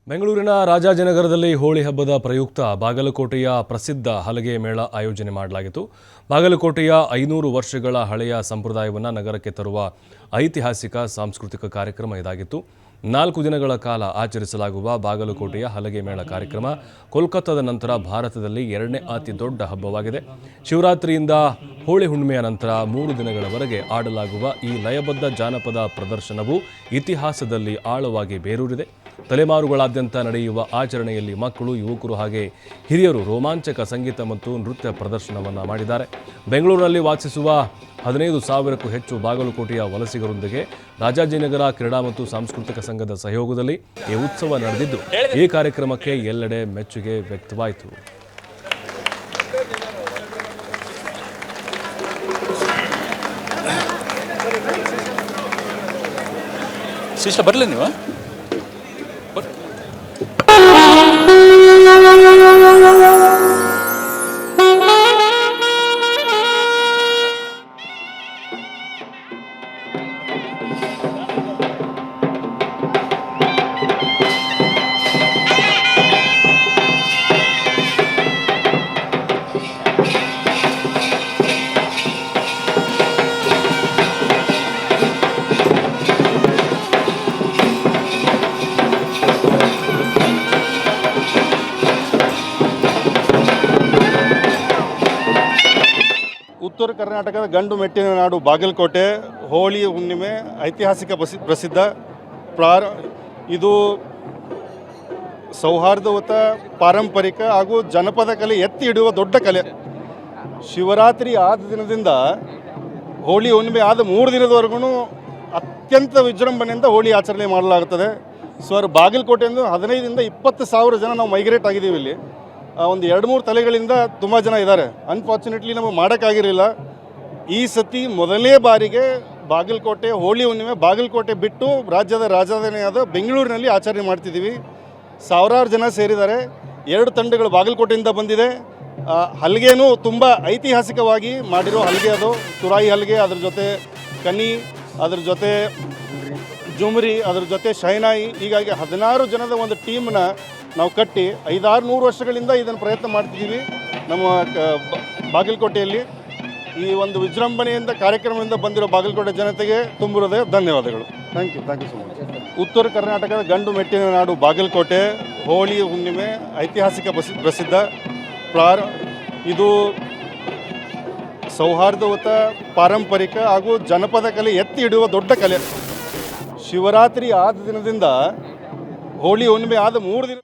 ಬೆಂಗಳೂರಿನ ರಾಜಾಜಿನಗರದಲ್ಲಿ ಹೋಳಿ ಹಬ್ಬದ ಪ್ರಯುಕ್ತ ಬಾಗಲಕೋಟೆಯ ಪ್ರಸಿದ್ಧ ಹಲಗೆ ಮೇಳ ಆಯೋಜನೆ ಮಾಡಲಾಗಿತ್ತು. ಬಾಗಲಕೋಟೆಯ 500 ವರ್ಷಗಳ ಹಳೆಯ ಸಂಪ್ರದಾಯವನ್ನು ನಗರಕ್ಕೆ ತರುವ ಐತಿಹಾಸಿಕ ಸಾಂಸ್ಕೃತಿಕ ಕಾರ್ಯಕ್ರಮ ಇದಾಗಿತ್ತು. 4 ದಿನಗಳ ಕಾಲ ಆಚರಿಸಲಾಗುವ ಬಾಗಲಕೋಟೆಯ ಹಲಗೆ ಮೇಳ ಕಾರ್ಯಕ್ರಮ ಕೋಲ್ಕತ್ತಾದ ನಂತರ ಭಾರತದಲ್ಲಿ 2ನೇ ಅತಿ ದೊಡ್ಡ ಹಬ್ಬವಾಗಿದೆ. ಶಿವರಾತ್ರಿಯಿಂದ ಹೋಳಿ ಹುಣ್ಣಿಮೆಯ ನಂತರ 3 ದಿನಗಳವರೆಗೆ ಆಡಲಾಗುವ ಈ ಲಯಬದ್ಧ ಜಾನಪದ ಪ್ರದರ್ಶನವು ಇತಿಹಾಸದಲ್ಲಿ ಆಳವಾಗಿ ಬೇರೂರಿದೆ. ತಲೆಮಾರುಗಳಾದ್ಯಂತ ನಡೆಯುವ ಆಚರಣೆಯಲ್ಲಿ ಮಕ್ಕಳು, ಯುವಕರು ಹಾಗೆ ಹಿರಿಯರು ರೋಮಾಂಚಕ ಸಂಗೀತ ಮತ್ತು ನೃತ್ಯ ಪ್ರದರ್ಶನವನ್ನು ಮಾಡಿದ್ದಾರೆ. ಬೆಂಗಳೂರಿನಲ್ಲಿ ವಾಸಿಸುವ 15,000ಕ್ಕೂ ಹೆಚ್ಚು ಬಾಗಲಕೋಟೆಯ ವಲಸಿಗರೊಂದಿಗೆ ರಾಜಾಜಿನಗರ ಕ್ರೀಡಾ ಮತ್ತು ಸಾಂಸ್ಕೃತಿಕ ಸಂಘದ ಸಹಯೋಗದಲ್ಲಿ ಈ ಉತ್ಸವ ನಡೆದಿದ್ದು, ಈ ಕಾರ್ಯಕ್ರಮಕ್ಕೆ ಎಲ್ಲೆಡೆ ಮೆಚ್ಚುಗೆ ವ್ಯಕ್ತವಾಯಿತು. ಬರಲಿ ನೀವು ಉತ್ತರ ಕರ್ನಾಟಕದ ಗಂಡು ಮೆಟ್ಟಿನ ನಾಡು ಬಾಗಲಕೋಟೆ ಹೋಳಿ ಹುಣ್ಣಿಮೆ ಐತಿಹಾಸಿಕ ಪ್ರಸಿದ್ಧ ಇದು ಸೌಹಾರ್ದಯುತ ಪಾರಂಪರಿಕ ಹಾಗೂ ಜನಪದ ಕಲೆ ಎತ್ತಿ ಹಿಡಿಯುವ ದೊಡ್ಡ ಕಲೆ. ಶಿವರಾತ್ರಿ ಆದ ದಿನದಿಂದ ಹೋಳಿ ಹುಣ್ಣಿಮೆ ಆದ 3 ದಿನದವರೆಗೂ ಅತ್ಯಂತ ವಿಜೃಂಭಣೆಯಿಂದ ಹೋಳಿ ಆಚರಣೆ ಮಾಡಲಾಗುತ್ತದೆ. ಬಾಗಲಕೋಟೆಯಿಂದ 15ರಿಂದ 20,000 ಜನ ನಾವು ಮೈಗ್ರೇಟ್ ಆಗಿದ್ದೀವಿ. ಇಲ್ಲಿ ಒಂದು 2-3 ತಲೆಗಳಿಂದ ತುಂಬ ಜನ ಇದ್ದಾರೆ. ಅನ್ಫಾರ್ಚುನೇಟ್ಲಿ ನಮಗೆ ಮಾಡೋಕ್ಕಾಗಿರಲಿಲ್ಲ. ಈ ಸತಿ ಮೊದಲನೇ ಬಾರಿಗೆ ಬಾಗಲಕೋಟೆ ಹೋಳಿ ಹುಣ್ಣಿಮೆ ಬಾಗಲಕೋಟೆ ಬಿಟ್ಟು ರಾಜ್ಯದ ರಾಜಧಾನಿಯಾದ ಬೆಂಗಳೂರಿನಲ್ಲಿ ಆಚರಣೆ ಮಾಡ್ತಿದ್ದೀವಿ. ಸಾವಿರಾರು ಜನ ಸೇರಿದ್ದಾರೆ. 2 ತಂಡಗಳು ಬಾಗಲಕೋಟೆಯಿಂದ ಬಂದಿದೆ. ಹಲ್ಗೆನೂ ತುಂಬ ಐತಿಹಾಸಿಕವಾಗಿ ಮಾಡಿರೋ ಹಲ್ಗೆ, ಅದು ತುರಾಯಿ ಹಲ್ಗೆ, ಅದ್ರ ಜೊತೆ ಕನಿ, ಅದ್ರ ಜೊತೆ ಜುಮ್ರಿ, ಅದ್ರ ಜೊತೆ ಶಹನಾಯಿ, ಹೀಗಾಗಿ 16 ಜನದ ಒಂದು ಟೀಮ್ನ ನಾವು ಕಟ್ಟಿ 500-600 ವರ್ಷಗಳಿಂದ ಇದನ್ನು ಪ್ರಯತ್ನ ಮಾಡ್ತಿದ್ದೀವಿ. ನಮ್ಮ ಬಾಗಲಕೋಟೆಯಲ್ಲಿ ಈ ಒಂದು ವಿಜೃಂಭಣೆಯಿಂದ ಕಾರ್ಯಕ್ರಮದಿಂದ ಬಂದಿರೋ ಬಾಗಲಕೋಟೆ ಜನತೆಗೆ ತುಂಬಿರೋದೇ ಧನ್ಯವಾದಗಳು. Thank you so much. ಉತ್ತರ ಕರ್ನಾಟಕದ ಗಂಡು ಮೆಟ್ಟಿನ ನಾಡು ಬಾಗಲಕೋಟೆ ಹೋಳಿ ಹುಣ್ಣಿಮೆ ಐತಿಹಾಸಿಕ ಪ್ರಸಿದ್ಧ ಇದು ಸೌಹಾರ್ದಯುತ ಪಾರಂಪರಿಕ ಹಾಗೂ ಜನಪದ ಕಲೆ ಎತ್ತಿ ಹಿಡಿಯುವ ದೊಡ್ಡ ಕಲೆ. ಶಿವರಾತ್ರಿ ಆದ ದಿನದಿಂದ ಹೋಳಿ ಹುಣ್ಣಿಮೆ ಆದ 3 ದಿನ